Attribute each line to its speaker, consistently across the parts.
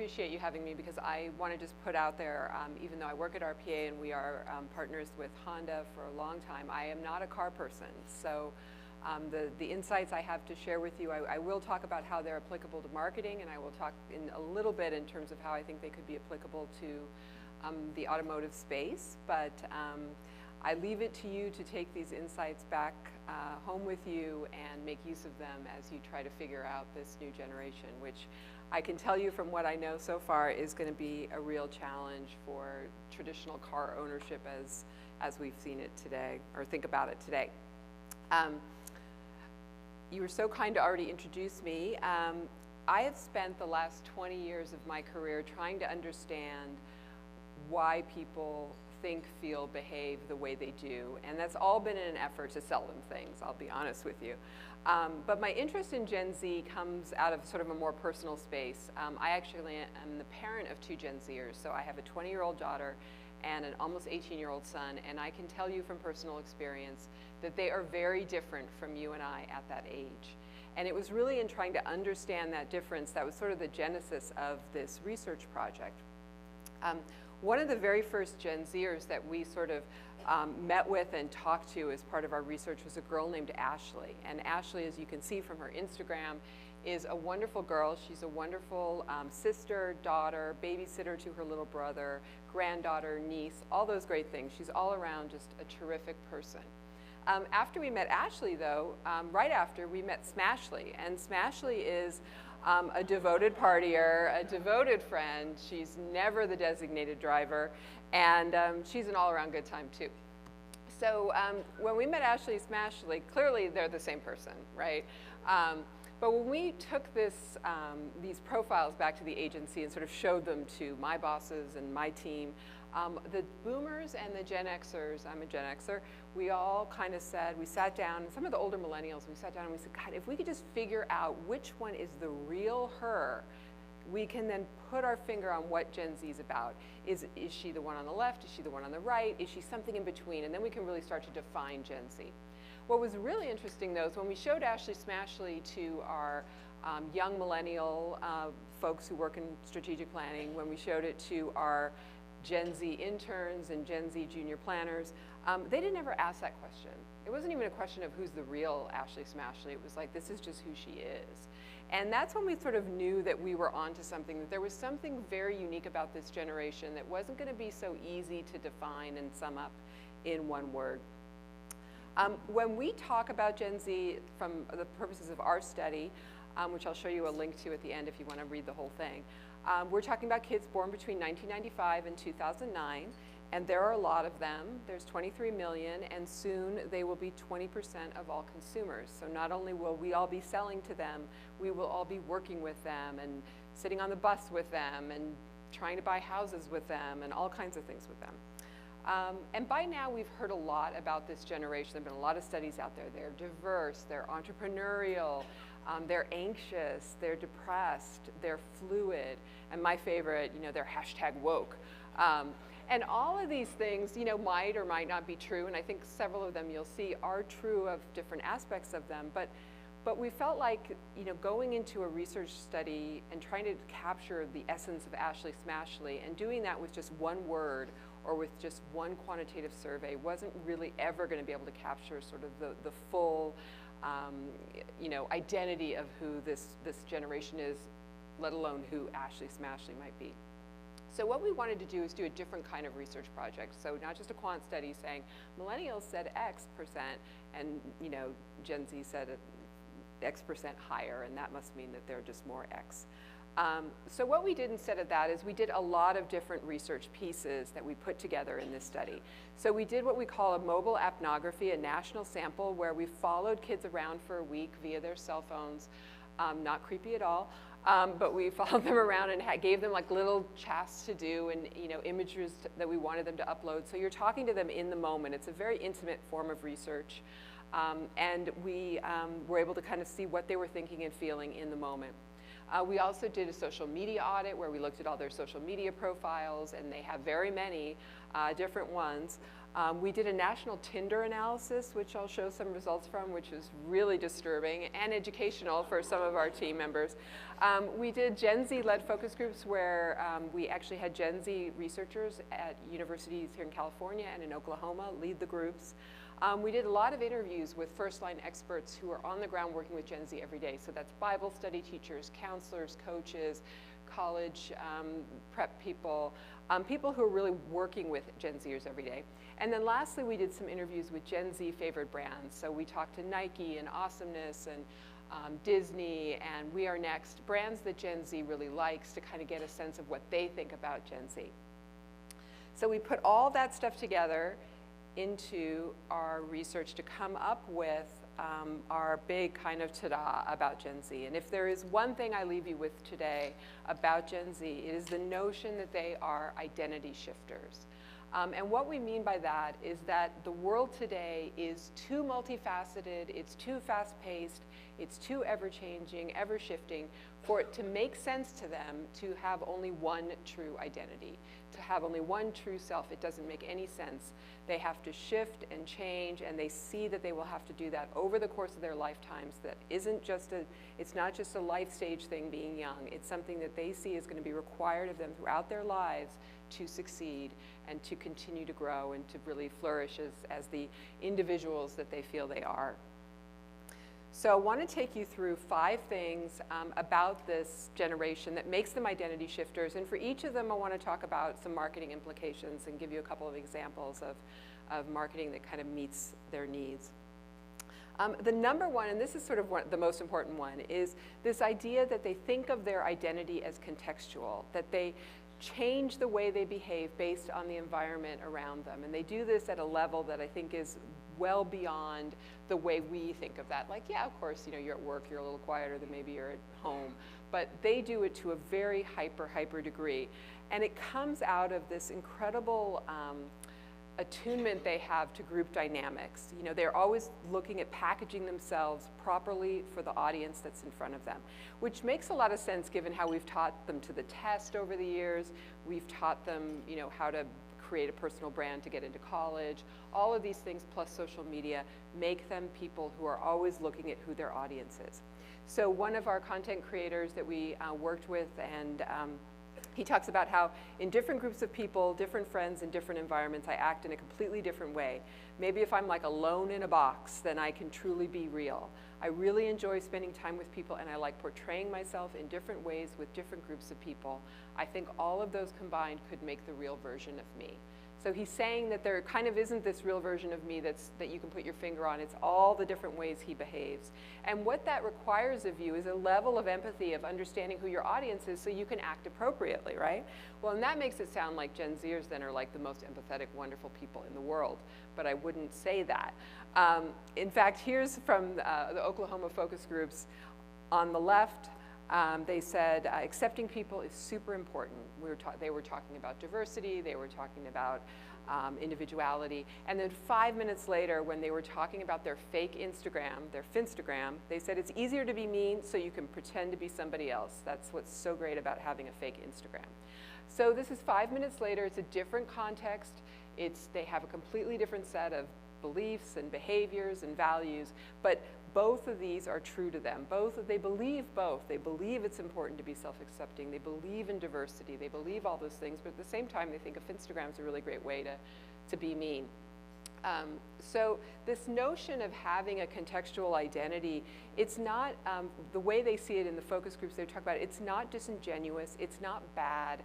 Speaker 1: appreciate you having me because I want to just put out there, even though I work at RPA and we are partners with Honda for a long time, I am not a car person. So the insights I have to share with you, I will talk about how they're applicable to marketing, and I will talk in a little bit in terms of how I think they could be applicable to the automotive space. But I leave it to you to take these insights back home with you and make use of them as you try to figure out this new generation, which I can tell you from what I know so far is going to be a real challenge for traditional car ownership as we've seen it today, or think about it today. You were so kind to already introduce me. I have spent the last 20 years of my career trying to understand why people think, feel, behave the way they do. And that's all been in an effort to sell them things, I'll be honest with you. But my interest in Gen Z comes out of sort of a more personal space. I actually am the parent of 2 Gen Zers. So I have a 20-year-old daughter and an almost 18-year-old son. And I can tell you from personal experience that they are very different from you and I at that age. And it was really in trying to understand that difference that was sort of the genesis of this research project. One of the very first Gen Zers that we sort of met with and talked to as part of our research was a girl named Ashley. And Ashley, as you can see from her Instagram, is a wonderful girl. She's a wonderful sister, daughter, babysitter to her little brother, granddaughter, niece, all those great things. She's all around just a terrific person. After we met Ashley, though, right after, we met Smashly. And Smashly is a devoted partier, a devoted friend. She's never the designated driver, and she's an all-around good time too. So when we met Ashley and Smashly, clearly they're the same person, right? But when we took these profiles back to the agency and sort of showed them to my bosses and my team, the boomers and the Gen Xers, I'm a Gen Xer, we all kind of said, we sat down, and some of the older millennials, we sat down and we said, God, if we could just figure out which one is the real her, we can then put our finger on what Gen Z is about. Is she the one on the left? Is she the one on the right? Is she something in between? And then we can really start to define Gen Z. What was really interesting, though, is when we showed Ashley Smashly to our young millennial folks who work in strategic planning, when we showed it to our Gen Z interns and Gen Z junior planners, they didn't ever ask that question. It wasn't even a question of who's the real Ashley Smashly. It was like, this is just who she is. And that's when we sort of knew that we were onto something, that there was something very unique about this generation that wasn't going to be so easy to define and sum up in one word. When we talk about Gen Z from the purposes of our study, which I'll show you a link to at the end if you want to read the whole thing, we're talking about kids born between 1995 and 2009, and there are a lot of them. There's 23 million, and soon they will be 20% of all consumers. So not only will we all be selling to them, we will all be working with them and sitting on the bus with them and trying to buy houses with them and all kinds of things with them. And by now, we've heard a lot about this generation. There have been a lot of studies out there. They're diverse, they're entrepreneurial, they're anxious, they're depressed, they're fluid, and my favorite, they're #woke. And all of these things, might or might not be true, and I think several of them you'll see are true of different aspects of them, but we felt like, going into a research study and trying to capture the essence of Ashley Smashly and doing that with just one word or with just one quantitative survey wasn't really ever going to be able to capture sort of the full identity of who this generation is, let alone who Ashley Smashly might be. So what we wanted to do is do a different kind of research project. So not just a quant study saying millennials said X%, and Gen Z said X% higher, and that must mean that they're just more X. So what we did instead of that is we did a lot of different research pieces that we put together in this study. So we did what we call a mobile apnography, a national sample, where we followed kids around for a week via their cell phones. Not creepy at all, but we followed them around and gave them like little tasks to do and images that we wanted them to upload. So you're talking to them in the moment. It's a very intimate form of research. And we were able to kind of see what they were thinking and feeling in the moment. We also did a social media audit where we looked at all their social media profiles, and they have very many different ones. We did a national Tinder analysis, which I'll show some results from, which is really disturbing and educational for some of our team members. We did Gen Z-led focus groups where we actually had Gen Z researchers at universities here in California and in Oklahoma lead the groups. We did a lot of interviews with first-line experts who are on the ground working with Gen Z every day. So that's Bible study teachers, counselors, coaches, college prep people, people who are really working with Gen Zers every day. And then lastly, we did some interviews with Gen Z favored brands. So we talked to Nike and Awesomeness and Disney and We Are Next, brands that Gen Z really likes to kind of get a sense of what they think about Gen Z. So we put all that stuff together into our research to come up with our big kind of ta-da about Gen Z. And if there is one thing I leave you with today about Gen Z, it is the notion that they are identity shifters. And what we mean by that is that the world today is too multifaceted, it's too fast-paced, it's too ever-changing, ever-shifting for it to make sense to them to have only one true identity, to have only one true self. It doesn't make any sense. They have to shift and change, and they see that they will have to do that over the course of their lifetimes. That isn't just it's not just a life stage thing being young. It's something that they see is going to be required of them throughout their lives to succeed and to continue to grow and to really flourish as the individuals that they feel they are. So I want to take you through 5 things about this generation that makes them identity shifters. And for each of them, I want to talk about some marketing implications and give you a couple of examples of marketing that kind of meets their needs. The number one, and this is sort of the most important one, is this idea that they think of their identity as contextual, that they change the way they behave based on the environment around them. And they do this at a level that I think is well beyond the way we think of that. Like, yeah, of course, you know, you're at work, you're a little quieter than maybe you're at home. But they do it to a very hyper degree. And it comes out of this incredible attunement they have to group dynamics. You know, they're always looking at packaging themselves properly for the audience that's in front of them, which makes a lot of sense given how we've taught them to the test over the years. We've taught them, you know, how to create a personal brand to get into college. All of these things plus social media make them people who are always looking at who their audience is. So one of our content creators that we worked with, and he talks about how in different groups of people, different friends, in different environments, I act in a completely different way. Maybe if I'm like alone in a box, then I can truly be real. I really enjoy spending time with people, and I like portraying myself in different ways with different groups of people. I think all of those combined could make the real version of me. So he's saying that there kind of isn't this real version of me that you can put your finger on. It's all the different ways he behaves. And what that requires of you is a level of empathy, of understanding who your audience is so you can act appropriately, right? Well, and that makes it sound like Gen Zers then are like the most empathetic, wonderful people in the world. But I wouldn't say that. In fact, here's from the Oklahoma focus groups. On the left, they said accepting people is super important. They were talking about diversity, they were talking about individuality, and then 5 minutes later when they were talking about their fake Instagram, their Finstagram, they said it's easier to be mean so you can pretend to be somebody else. That's what's so great about having a fake Instagram. So this is 5 minutes later, it's a different context, they have a completely different set of beliefs and behaviors and values, but both of these are true to them. They believe both. They believe it's important to be self-accepting. They believe in diversity. They believe all those things, but at the same time, they think of Instagram as a really great way to be mean. So this notion of having a contextual identity, it's not, the way they see it in the focus groups they talk about, it's not disingenuous, it's not bad.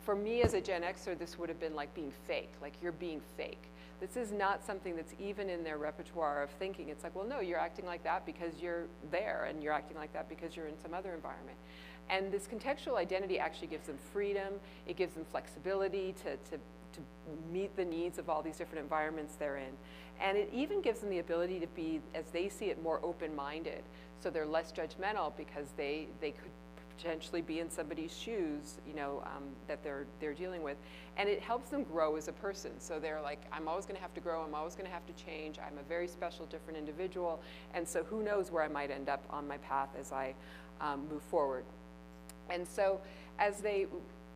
Speaker 1: For me as a Gen Xer, this would have been like being fake, like you're being fake. This is not something that's even in their repertoire of thinking. It's like, well, no, you're acting like that because you're there, and you're acting like that because you're in some other environment. And this contextual identity actually gives them freedom. It gives them flexibility to meet the needs of all these different environments they're in. And it even gives them the ability to be, as they see it, more open-minded. So they're less judgmental because they could potentially be in somebody's shoes, you know, that they're dealing with. And it helps them grow as a person. So they're like, I'm always going to have to grow. I'm always going to have to change. I'm a very special, different individual. And so who knows where I might end up on my path as I move forward. And so as they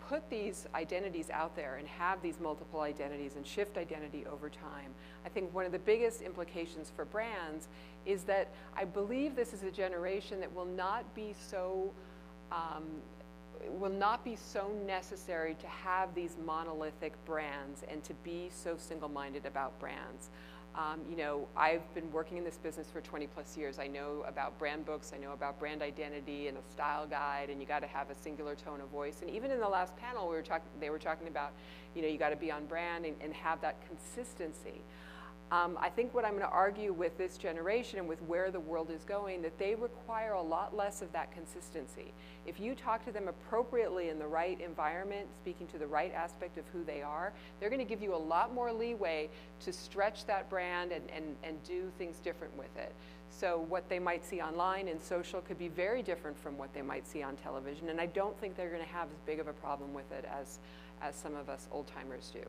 Speaker 1: put these identities out there and have these multiple identities and shift identity over time, I think one of the biggest implications for brands is that I believe this is a generation that will not be so necessary to have these monolithic brands and to be so single-minded about brands. You know, I've been working in this business for 20 plus years. I know about brand books, I know about brand identity and a style guide, and you got to have a singular tone of voice. And even in the last panel, they were talking about, you know, you got to be on brand and have that consistency. I think what I'm going to argue with this generation and with where the world is going, that they require a lot less of that consistency. If you talk to them appropriately in the right environment, speaking to the right aspect of who they are, they're going to give you a lot more leeway to stretch that brand and do things different with it. So what they might see online and social could be very different from what they might see on television, and I don't think they're going to have as big of a problem with it as some of us old-timers do.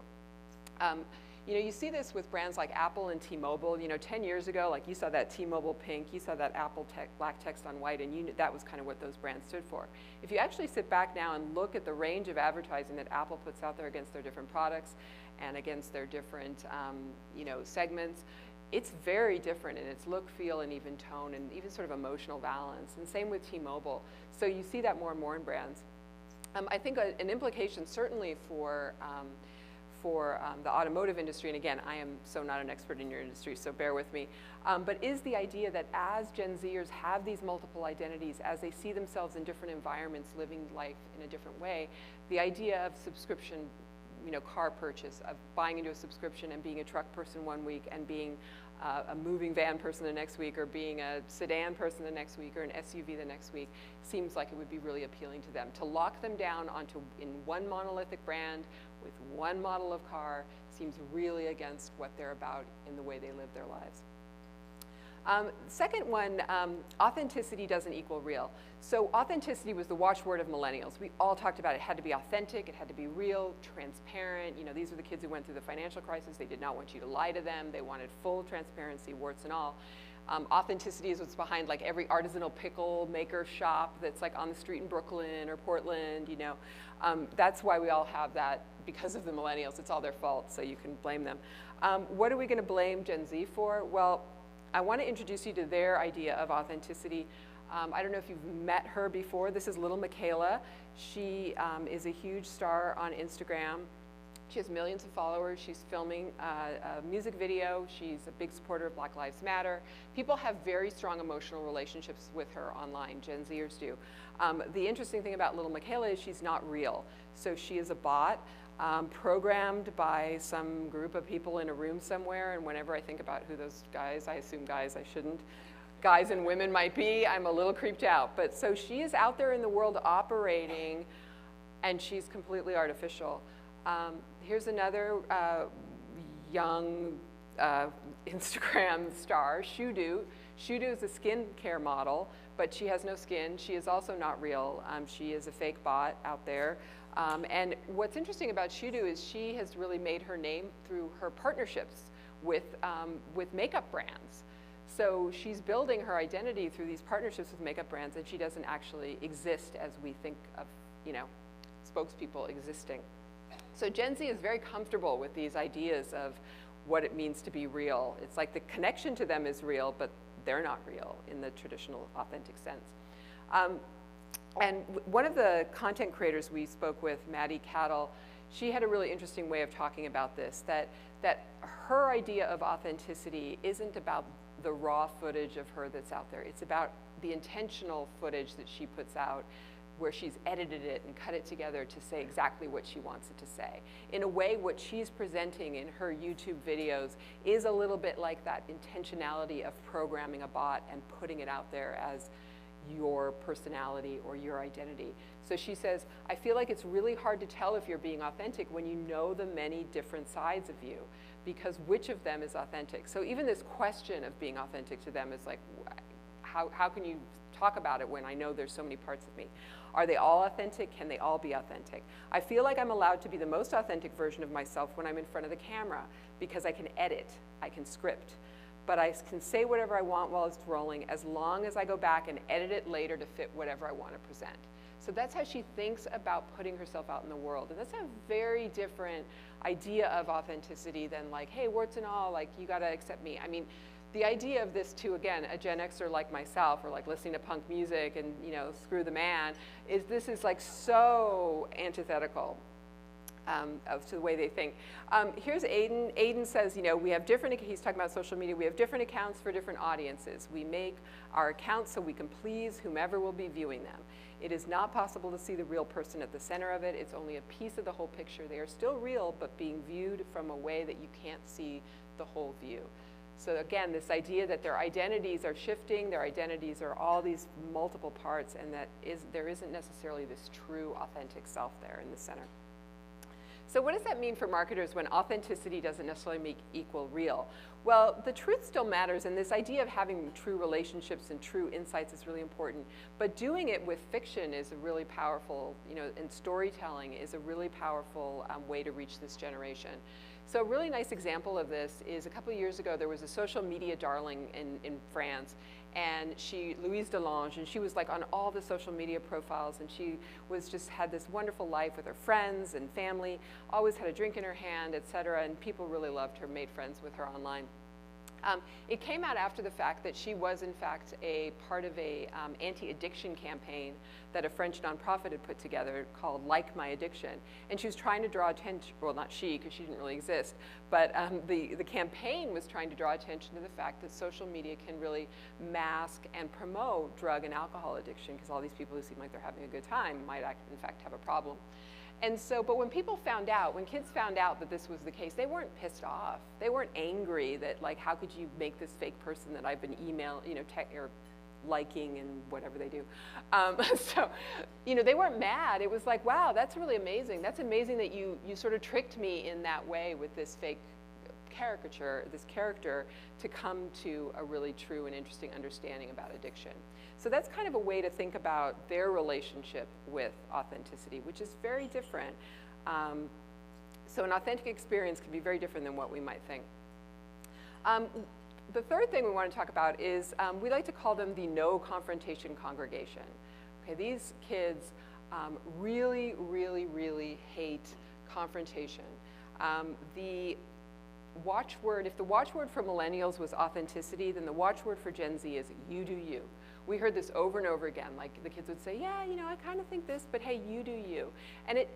Speaker 1: You know, you see this with brands like Apple and T-Mobile. You know, 10 years ago, like you saw that T-Mobile pink, you saw that Apple black text on white, and you knew that was kind of what those brands stood for. If you actually sit back now and look at the range of advertising that Apple puts out there against their different products and against their different, you know, segments, it's very different in its look, feel, and even tone, and even sort of emotional balance. And same with T-Mobile. So you see that more and more in brands. I think an implication certainly for the automotive industry, and again, I am so not an expert in your industry, so bear with me, but is the idea that as Gen Zers have these multiple identities, as they see themselves in different environments, living life in a different way, the idea of subscription, you know, car purchase, of buying into a subscription and being a truck person one week and being a moving van person the next week, or being a sedan person the next week, or an SUV the next week, seems like it would be really appealing to them. To lock them down in one monolithic brand with one model of car seems really against what they're about in the way they live their lives. Second one, authenticity doesn't equal real. So authenticity was the watchword of millennials. We all talked about it. It had to be authentic, it had to be real, transparent. You know, these were the kids who went through the financial crisis. They did not want you to lie to them. They wanted full transparency, warts and all. Authenticity is what's behind like every artisanal pickle maker shop that's like on the street in Brooklyn or Portland, you know. That's why we all have that, because of the millennials. It's all their fault, so you can blame them. What are we going to blame Gen Z for? Well, I want to introduce you to their idea of authenticity. I don't know if you've met her before. This is little Michaela. She is a huge star on Instagram. She has millions of followers. She's filming a music video. She's a big supporter of Black Lives Matter. People have very strong emotional relationships with her online. Gen Zers do. The interesting thing about little Michaela is she's not real. So she is a bot. Programmed by some group of people in a room somewhere, and whenever I think about who those guys, I assume guys, I shouldn't, guys and women might be, I'm a little creeped out. But so she is out there in the world operating, and she's completely artificial. Here's another young Instagram star, Shudu. Shudu is a skincare model, but she has no skin. She is also not real. She is a fake bot out there. And what's interesting about Shudu is she has really made her name through her partnerships with makeup brands. So she's building her identity through these partnerships with makeup brands, and she doesn't actually exist as we think of, you know, spokespeople existing. So Gen Z is very comfortable with these ideas of what it means to be real. It's like the connection to them is real, but they're not real in the traditional authentic sense. And one of the content creators we spoke with, Maddie Cattle, she had a really interesting way of talking about this, that her idea of authenticity isn't about the raw footage of her that's out there. It's about the intentional footage that she puts out, where she's edited it and cut it together to say exactly what she wants it to say. In a way, what she's presenting in her YouTube videos is a little bit like that intentionality of programming a bot and putting it out there as your personality or your identity. So she says, I feel like it's really hard to tell if you're being authentic when you know the many different sides of you, because which of them is authentic? So even this question of being authentic to them is like, how can you talk about it when I know there's so many parts of me? Are they all authentic? Can they all be authentic? I feel like I'm allowed to be the most authentic version of myself when I'm in front of the camera, because I can edit, I can script. But I can say whatever I want while it's rolling, as long as I go back and edit it later to fit whatever I want to present. So that's how she thinks about putting herself out in the world. And that's a very different idea of authenticity than like, hey, warts and all, like you gotta accept me. I mean, the idea of this to, again, a Gen Xer like myself, or like listening to punk music and, you know, screw the man, is this is like so antithetical to the way they think. Here's Aiden. Aiden says, you know, we have different, he's talking about social media, we have different accounts for different audiences. We make our accounts so we can please whomever will be viewing them. It is not possible to see the real person at the center of it. It's only a piece of the whole picture. They are still real, but being viewed from a way that you can't see the whole view. So again, this idea that their identities are shifting, their identities are all these multiple parts, and that there isn't necessarily this true, authentic self there in the center. So what does that mean for marketers when authenticity doesn't necessarily equal real? Well, the truth still matters, and this idea of having true relationships and true insights is really important. But doing it with fiction is a really powerful, you know, and storytelling is a really powerful way to reach this generation. So a really nice example of this is a couple of years ago, there was a social media darling in France, and Louise Delange, and she was like on all the social media profiles, and she was just had this wonderful life with her friends and family, always had a drink in her hand, et cetera, and people really loved her, made friends with her online. It came out after the fact that she was in fact a part of a anti-addiction campaign that a French nonprofit had put together called Like My Addiction. And she was trying to draw attention, well not she, because she didn't really exist, but the campaign was trying to draw attention to the fact that social media can really mask and promote drug and alcohol addiction, because all these people who seem like they're having a good time might in fact have a problem. And so, but when people found out, when kids found out that this was the case, they weren't pissed off. They weren't angry that like, how could you make this fake person that I've been emailing, you know, or liking and whatever they do. So, you know, they weren't mad. It was like, wow, that's really amazing. That's amazing that you sort of tricked me in that way with this fake caricature, this character, to come to a really true and interesting understanding about addiction. So that's kind of a way to think about their relationship with authenticity, which is very different. So an authentic experience can be very different than what we might think. The third thing we want to talk about is we like to call them the no confrontation congregation. Okay, these kids really, really, really hate confrontation. The watchword, if the watchword for millennials was authenticity, then the watchword for Gen Z is you do you. We heard this over and over again, like the kids would say, yeah, you know, I kind of think this, but hey, you do you. And it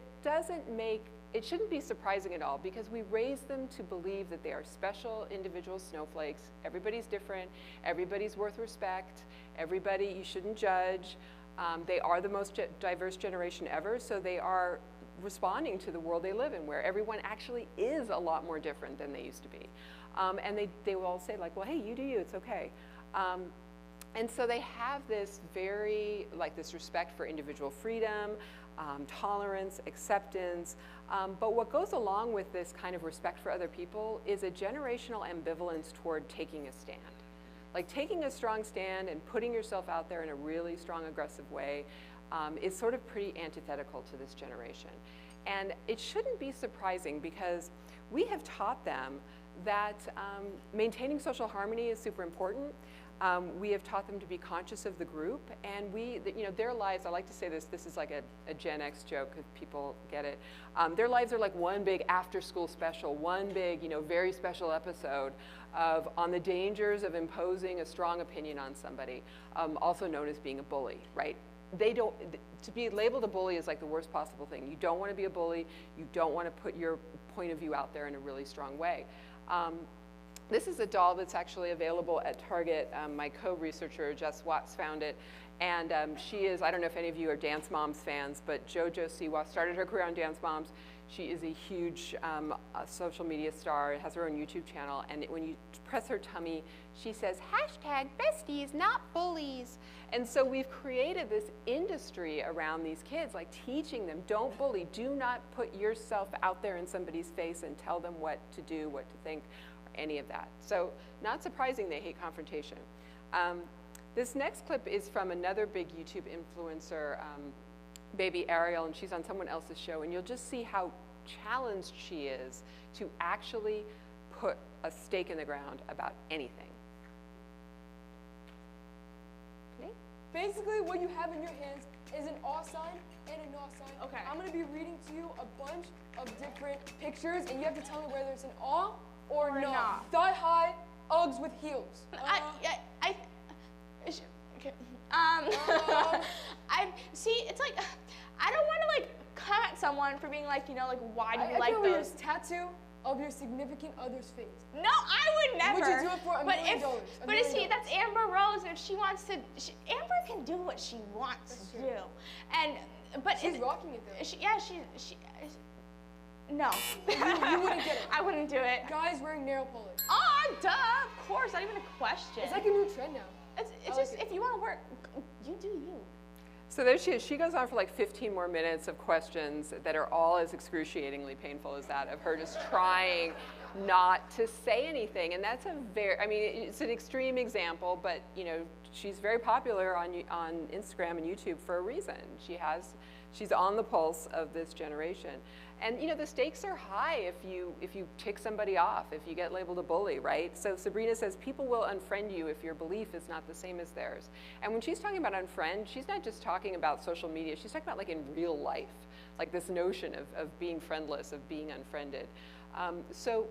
Speaker 1: shouldn't be surprising at all, because we raise them to believe that they are special individual snowflakes. Everybody's different, everybody's worth respect, everybody, you shouldn't judge. They are the most diverse generation ever, so they are responding to the world they live in, where everyone actually is a lot more different than they used to be. And they will all say like, well, hey, you do you, it's okay. And so they have this very, like this respect for individual freedom, tolerance, acceptance. But what goes along with this kind of respect for other people is a generational ambivalence toward taking a stand. Like taking a strong stand and putting yourself out there in a really strong, aggressive way is sort of pretty antithetical to this generation. And it shouldn't be surprising, because we have taught them that maintaining social harmony is super important. We have taught them to be conscious of the group, and you know, their lives, I like to say this is like a Gen X joke, if people get it. Their lives are like one big after-school special, one big, you know, very special episode on the dangers of imposing a strong opinion on somebody, also known as being a bully, right? To be labeled a bully is like the worst possible thing. You don't want to be a bully. You don't want to put your point of view out there in a really strong way. This is a doll that's actually available at Target. My co-researcher, Jess Watts, found it. And she is, I don't know if any of you are Dance Moms fans, but JoJo Siwa started her career on Dance Moms. She is a huge social media star, has her own YouTube channel, and when you press her tummy, she says, #besties, not bullies. And so we've created this industry around these kids, like teaching them, don't bully, do not put yourself out there in somebody's face and tell them what to do, what to think, or any of that. So not surprising they hate confrontation. This next clip is from another big YouTube influencer, Baby Ariel, and she's on someone else's show, and you'll just see how challenged she is to actually put a stake in the ground about anything. Okay,
Speaker 2: Basically, what you have in your hands is an aw sign and a nah sign.
Speaker 3: Okay.
Speaker 2: I'm going to be reading to you a bunch of different pictures, and you have to tell me whether it's an aw or nah.
Speaker 3: nah.
Speaker 2: Thigh-high Uggs with heels.
Speaker 3: Okay. See, it's like, I don't want to like come at someone for being like, you know, like, why do you like those?
Speaker 2: Tattoo of your significant other's face.
Speaker 3: No, I would never.
Speaker 2: Would you do it for $1 million?
Speaker 3: But see, that's Amber Rose, and if she wants to, Amber can do what she wants to do. But
Speaker 2: she's rocking it though.
Speaker 3: No.
Speaker 2: You wouldn't get it.
Speaker 3: I wouldn't do it.
Speaker 2: Guys wearing nail polish.
Speaker 3: Oh, duh, of course, not even a question.
Speaker 2: It's like a new trend now.
Speaker 3: It's just, if you want to work, you do you.
Speaker 1: So there she is. She goes on for like 15 more minutes of questions that are all as excruciatingly painful as that of her just trying not to say anything. And that's a very, I mean, it's an extreme example, but you know, she's very popular on Instagram and YouTube for a reason. She's on the pulse of this generation. And you know, the stakes are high if you tick somebody off, if you get labeled a bully, right? So Sabrina says people will unfriend you if your belief is not the same as theirs. And when she's talking about unfriend, she's not just talking about social media, she's talking about like in real life, like this notion of being friendless, of being unfriended. So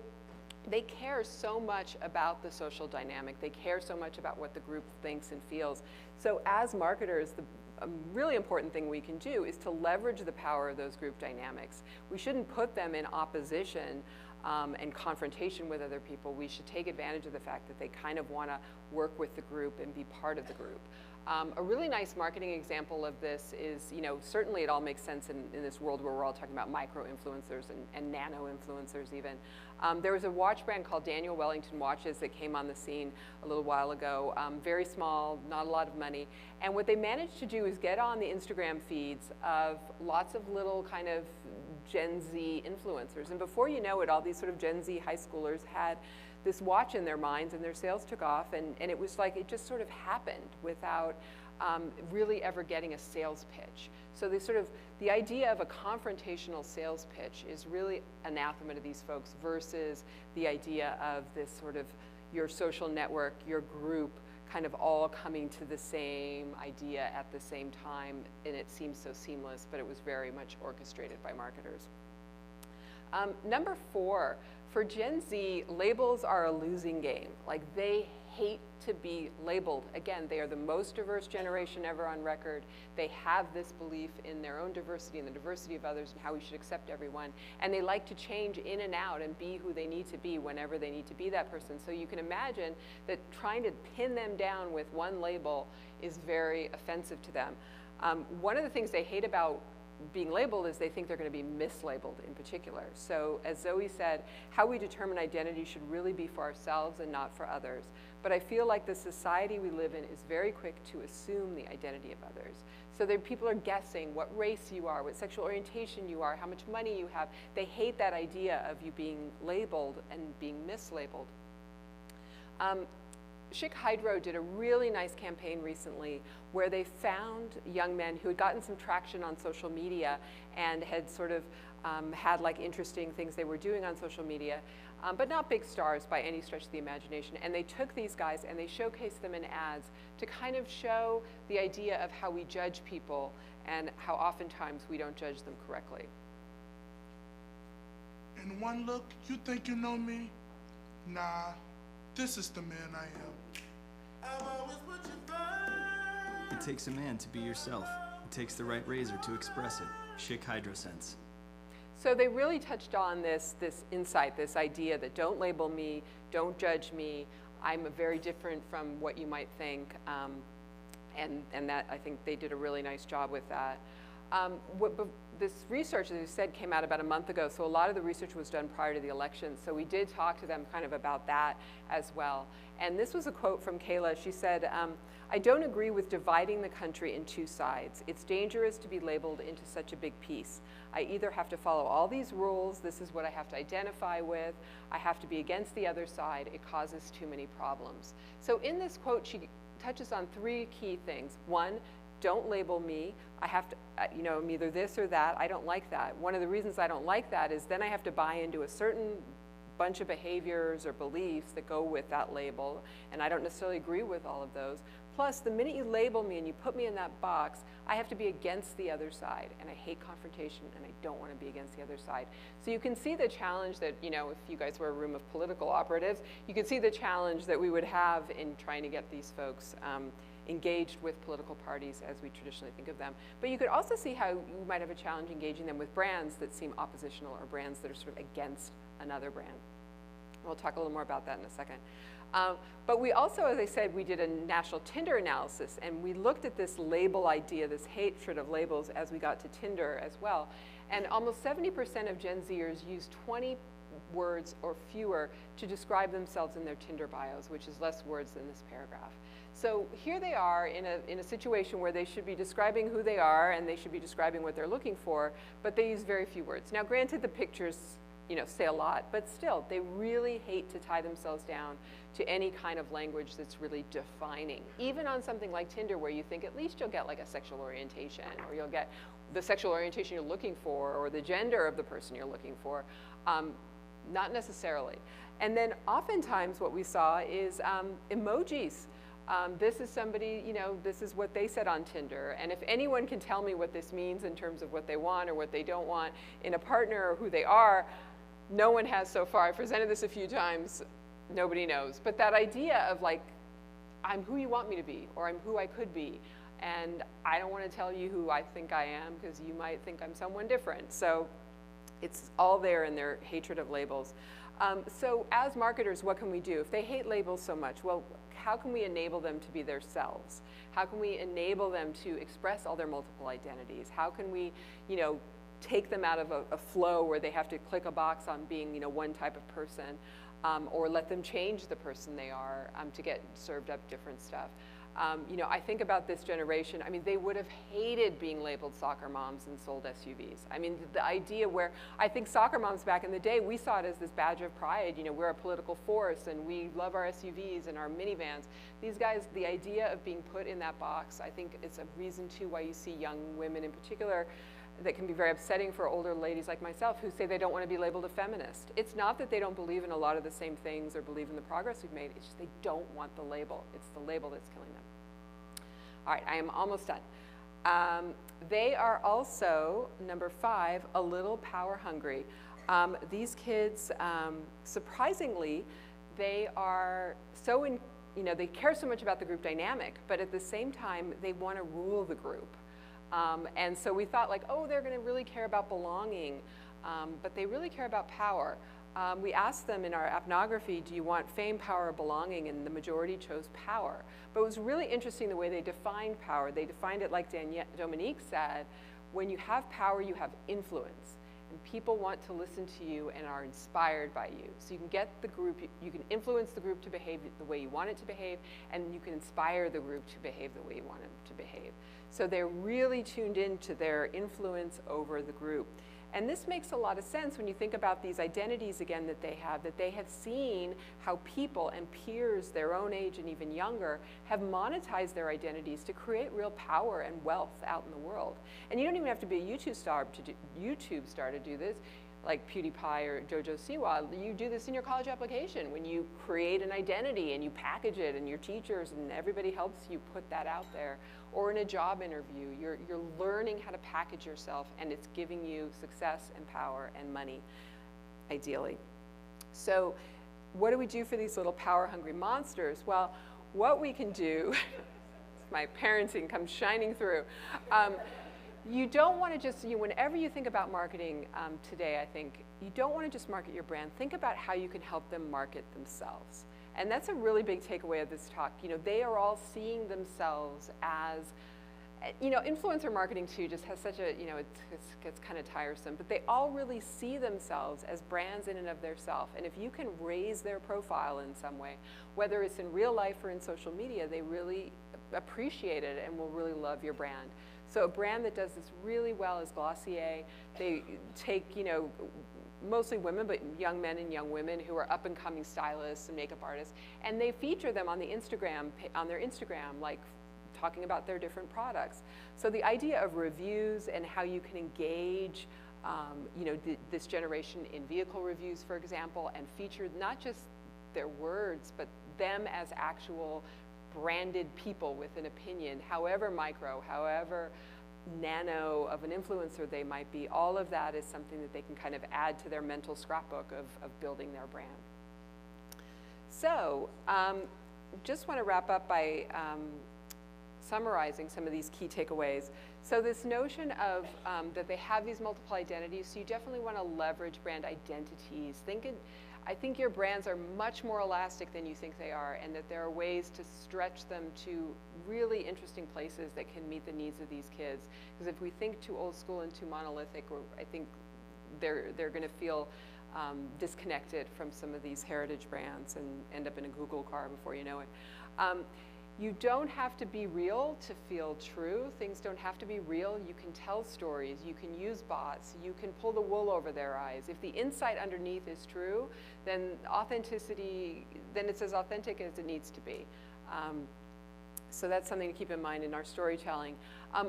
Speaker 1: they care so much about the social dynamic. They care so much about what the group thinks and feels. So as marketers, a really important thing we can do is to leverage the power of those group dynamics. We shouldn't put them in opposition and confrontation with other people. We should take advantage of the fact that they kind of want to work with the group and be part of the group. A really nice marketing example of this is, you know, certainly it all makes sense in this world where we're all talking about micro-influencers and nano-influencers even. There was a watch brand called Daniel Wellington Watches that came on the scene a little while ago. Very small, not a lot of money. And what they managed to do is get on the Instagram feeds of lots of little kind of Gen Z influencers. And before you know it, all these sort of Gen Z high schoolers had this watch in their minds and their sales took off, and it was like it just sort of happened without really ever getting a sales pitch. So the idea of a confrontational sales pitch is really anathema to these folks versus the idea of this sort of your social network, your group kind of all coming to the same idea at the same time, and it seems so seamless, but it was very much orchestrated by marketers. Number 4, for Gen Z, labels are a losing game. Like they hate to be labeled. Again, they are the most diverse generation ever on record. They have this belief in their own diversity and the diversity of others and how we should accept everyone. And they like to change in and out and be who they need to be whenever they need to be that person. So you can imagine that trying to pin them down with one label is very offensive to them. One of the things they hate about being labeled is they think they're going to be mislabeled in particular. So as Zoe said, how we determine identity should really be for ourselves and not for others. But I feel like the society we live in is very quick to assume the identity of others. So people are guessing what race you are, what sexual orientation you are, how much money you have. They hate that idea of you being labeled and being mislabeled. Schick Hydro did a really nice campaign recently where they found young men who had gotten some traction on social media and had sort of had like interesting things they were doing on social media, but not big stars by any stretch of the imagination. And they took these guys and they showcased them in ads to kind of show the idea of how we judge people and how oftentimes we don't judge them correctly.
Speaker 4: In one look, you think you know me? Nah, this is the man I am.
Speaker 5: It takes a man to be yourself. It takes the right razor to express it. Schick HydroSense.
Speaker 1: So they really touched on this insight, this idea that don't label me, don't judge me. I'm very different from what you might think, and that I think they did a really nice job with that. This research, as you said, came out about a month ago, so a lot of the research was done prior to the election, so we did talk to them kind of about that as well. And this was a quote from Kayla. She said, I don't agree with dividing the country in two sides. It's dangerous to be labeled into such a big piece. I either have to follow all these rules, this is what I have to identify with, I have to be against the other side, it causes too many problems. So in this quote, she touches on 3 key things. 1, don't label me. I have to, you know, I'm either this or that. I don't like that. One of the reasons I don't like that is then I have to buy into a certain bunch of behaviors or beliefs that go with that label, and I don't necessarily agree with all of those. Plus, the minute you label me and you put me in that box, I have to be against the other side, and I hate confrontation, and I don't want to be against the other side. So you can see the challenge that, you know, if you guys were a room of political operatives, you could see the challenge that we would have in trying to get these folks engaged with political parties as we traditionally think of them. But you could also see how you might have a challenge engaging them with brands that seem oppositional or brands that are sort of against another brand. We'll talk a little more about that in a second. But we also, as I said, we did a national Tinder analysis, and we looked at this label idea, this hatred of labels, as we got to Tinder as well. And almost 70% of Gen Zers use 20 words or fewer to describe themselves in their Tinder bios, which is less words than this paragraph. So here they are in a situation where they should be describing who they are and they should be describing what they're looking for, but they use very few words. Now, granted, the pictures, you know, say a lot, but still, they really hate to tie themselves down to any kind of language that's really defining. Even on something like Tinder, where you think at least you'll get like a sexual orientation, or you'll get the sexual orientation you're looking for, or the gender of the person you're looking for, not necessarily. And then oftentimes what we saw is emojis. This is somebody, you know, this is what they said on Tinder. And if anyone can tell me what this means in terms of what they want or what they don't want in a partner or who they are, no one has so far. I've presented this a few times, nobody knows. But that idea of like, I'm who you want me to be, or I'm who I could be, and I don't want to tell you who I think I am because you might think I'm someone different. So it's all there in their hatred of labels. So as marketers, what can we do? If they hate labels so much, well, how can we enable them to be themselves? How can we enable them to express all their multiple identities? How can we, you know, take them out of a flow where they have to click a box on being, you know, one type of person, or let them change the person they are to get served up different stuff? You know, I think about this generation. I mean, they would have hated being labeled soccer moms and sold SUVs. I mean, the idea where I think soccer moms back in the day, we saw it as this badge of pride. You know, we're a political force and we love our SUVs and our minivans. These guys, the idea of being put in that box, I think it's a reason too why you see young women in particular that can be very upsetting for older ladies like myself who say they don't want to be labeled a feminist. It's not that they don't believe in a lot of the same things or believe in the progress we've made, it's just they don't want the label. It's the label that's killing them. All right, I am almost done. They are also, number 5, a little power hungry. These kids, surprisingly, they are so you know, they care so much about the group dynamic, but at the same time, they want to rule the group. And so we thought like, oh, they're going to really care about belonging, but they really care about power. We asked them in our ethnography, do you want fame, power, or belonging? And the majority chose power. But it was really interesting the way they defined power. They defined it like Dominique said, when you have power, you have influence. And people want to listen to you and are inspired by you. So you can get the group, you can influence the group to behave the way you want it to behave, and you can inspire the group to behave the way you want it to behave. So they're really tuned into their influence over the group. And this makes a lot of sense when you think about these identities again that they have seen how people and peers their own age and even younger have monetized their identities to create real power and wealth out in the world. And you don't even have to be a YouTube star to do this, like PewDiePie or Jojo Siwa. You do this in your college application when you create an identity and you package it and your teachers and everybody helps you put that out there. Or in a job interview, you're learning how to package yourself and it's giving you success and power and money, ideally. So what do we do for these little power-hungry monsters? Well, what we can do, my parenting comes shining through. You don't want to just, whenever you think about marketing today, I think, you don't want to just market your brand. Think about how you can help them market themselves. And that's a really big takeaway of this talk. You know, they are all seeing themselves as, you know, influencer marketing too just has such a, you know, it gets kind of tiresome, but they all really see themselves as brands in and of their self. And if you can raise their profile in some way, whether it's in real life or in social media, they really appreciate it and will really love your brand. So a brand that does this really well is Glossier. They take, you know, mostly women, but young men and young women who are up and coming stylists and makeup artists, and they feature them on the on their Instagram, like talking about their different products. So the idea of reviews and how you can engage, you know, this generation in vehicle reviews, for example, and feature not just their words, but them as actual branded people with an opinion, however micro, however nano of an influencer they might be. All of that is something that they can kind of add to their mental scrapbook of building their brand. So just want to wrap up by summarizing some of these key takeaways. So this notion of that they have these multiple identities, so you definitely want to leverage brand identities. I think your brands are much more elastic than you think they are, and that there are ways to stretch them to really interesting places that can meet the needs of these kids. Because if we think too old school and too monolithic, I think they're going to feel disconnected from some of these heritage brands and end up in a Google car before you know it. You don't have to be real to feel true. Things don't have to be real. You can tell stories. You can use bots. You can pull the wool over their eyes. If the insight underneath is true, then authenticity, then it's as authentic as it needs to be. So that's something to keep in mind in our storytelling.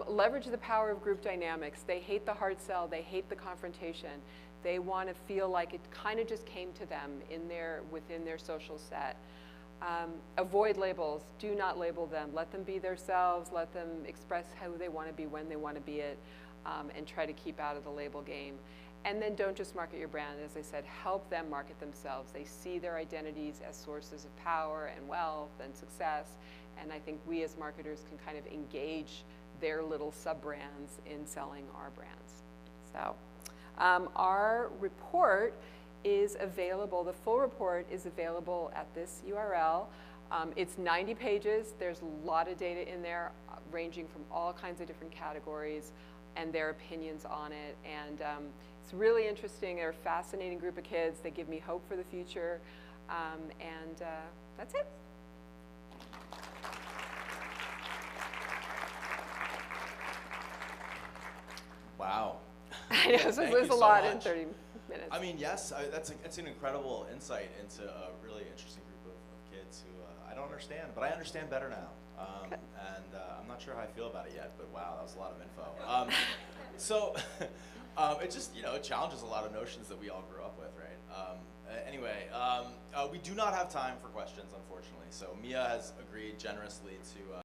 Speaker 1: Leverage the power of group dynamics. They hate the hard sell. They hate the confrontation. They want to feel like it kind of just came to them within their social set. Avoid labels. Do not label them. Let them be themselves. Let them express who they want to be when they want to be it, and try to keep out of the label game. And then don't just market your brand. As I said, help them market themselves. They see their identities as sources of power and wealth and success. And I think we as marketers can kind of engage their little sub-brands in selling our brands. So our report is available, the full report is available at this URL. It's 90 pages. There's a lot of data in there, ranging from all kinds of different categories and their opinions on it. And it's really interesting. They're a fascinating group of kids. They give me hope for the future. And that's it.
Speaker 6: Wow.
Speaker 1: I know, so there's a lot in 30 minutes.
Speaker 6: I mean, yes, that's an incredible insight into a really interesting group of kids who I don't understand, but I understand better now. And I'm not sure how I feel about it yet, but wow, that was a lot of info. So it just, it challenges a lot of notions that we all grew up with, right? Anyway, we do not have time for questions, unfortunately. So Mia has agreed generously to